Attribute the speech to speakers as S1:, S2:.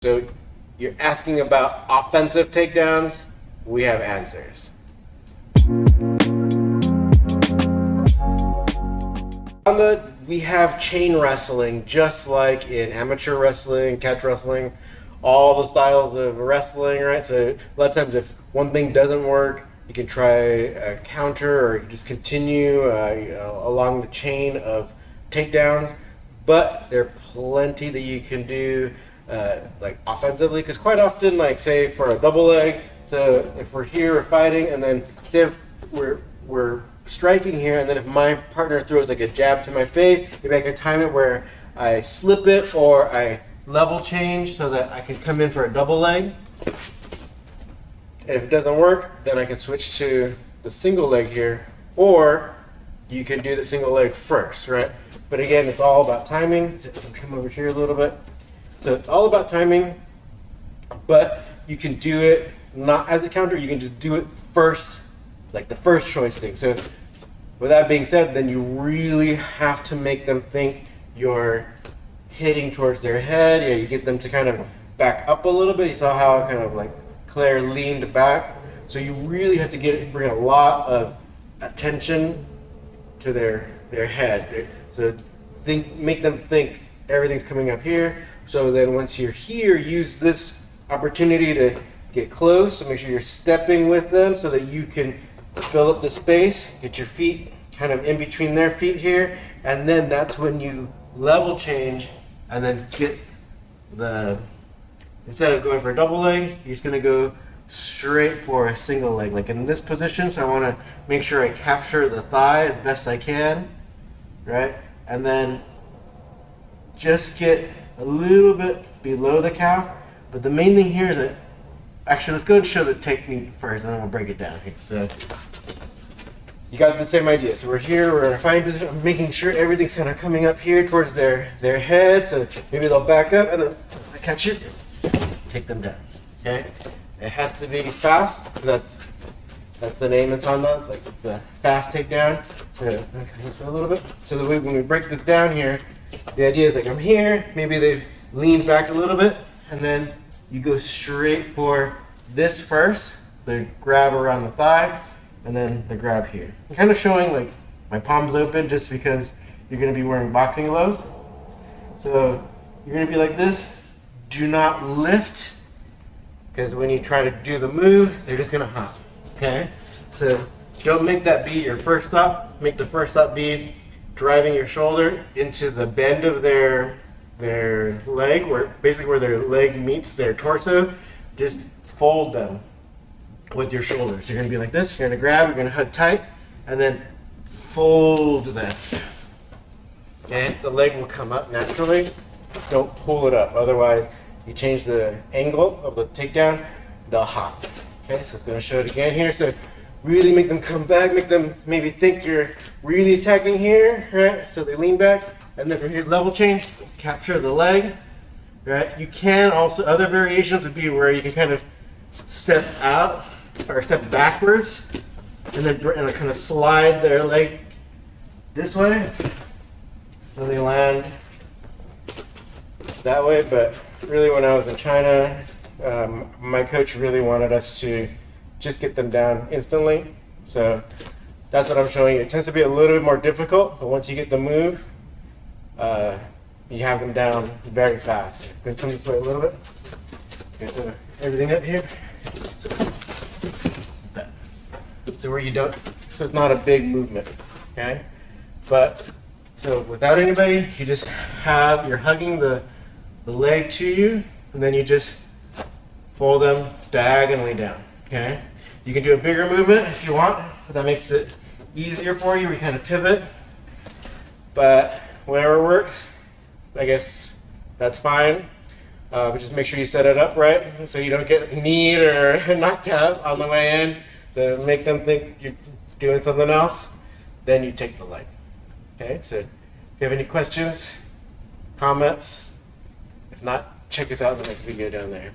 S1: So you're asking about offensive takedowns, we have answers. We have chain wrestling, just like in amateur wrestling, catch wrestling, all the styles of wrestling, right? So a lot of times if one thing doesn't work, you can try a counter, or you can just continue along the chain of takedowns. But there are plenty that you can do like offensively, because quite often, like say for a double leg, so if we're here, we're fighting, and then if we're striking here, and then if my partner throws like a jab to my face, maybe I can time it where I slip it or I level change so that I can come in for a double leg. And if it doesn't work, then I can switch to the single leg here, or you can do the single leg first, right? But again, it's all about timing. So come over here a little bit. So it's all about timing, but you can do it not as a counter, you can just do it first, like the first choice thing. So with that being said, then you really have to make them think you're hitting towards their head. Yeah, you get them to kind of back up a little bit. You saw how kind of like Claire leaned back. So you really have to bring a lot of attention to their head. So make them think everything's coming up here. So then once you're here, use this opportunity to get close. So make sure you're stepping with them so that you can fill up the space, get your feet kind of in between their feet here, and then that's when you level change and then get instead of going for a double leg, you're just gonna go straight for a single leg, like in this position. So I wanna make sure I capture the thigh as best I can, right? And then just get a little bit below the calf. But the main thing here is that, actually, let's go and show the technique first, and then we'll break it down here. So you got the same idea. So we're here, we're in a fighting position. I'm making sure everything's kind of coming up here towards their head. So maybe they'll back up, and then I catch it, take them down. Okay? It has to be fast. That's the name in Sanda. Like it's a fast takedown. So just a little bit. So that when we break this down here, the idea is like I'm here, maybe they've leaned back a little bit, and then you go straight for this first, the grab around the thigh, and then the grab here. I'm kind of showing like my palms open just because you're going to be wearing boxing gloves. So you're going to be like this. Do not lift, because when you try to do the move, they're just going to hop. Okay? So don't make that be your first thought. Make the first thought be driving your shoulder into the bend of their leg, where their leg meets their torso. Just fold them with your shoulders. You're gonna be like this, you're gonna grab, you're gonna hug tight, and then fold them. Okay, the leg will come up naturally. Don't pull it up, otherwise you change the angle of the takedown, they'll hop. Okay, so it's gonna show it again here. So really make them come back, make them maybe think you're really attacking here, right? So they lean back, and then from here, level change, capture the leg, right? You can also, other variations would be where you can kind of step out or step backwards, and then kind of slide their leg this way, so they land that way. But really, when I was in China, my coach really wanted us to just get them down instantly. So that's what I'm showing you. It tends to be a little bit more difficult, but once you get the move, you have them down very fast. Go come this way a little bit. Okay, so everything up here. So where you don't, so it's not a big movement, okay? But, so without anybody, you just you're hugging the leg to you, and then you just fold them diagonally down, okay? You can do a bigger movement if you want, but that makes it easier for you. We kind of pivot, but whatever works, I guess that's fine. But just make sure you set it up right so you don't get kneed or knocked out on the way in. So make them think you're doing something else, then you take the leg. Okay, so if you have any questions, comments, if not, check us out in the next video down there.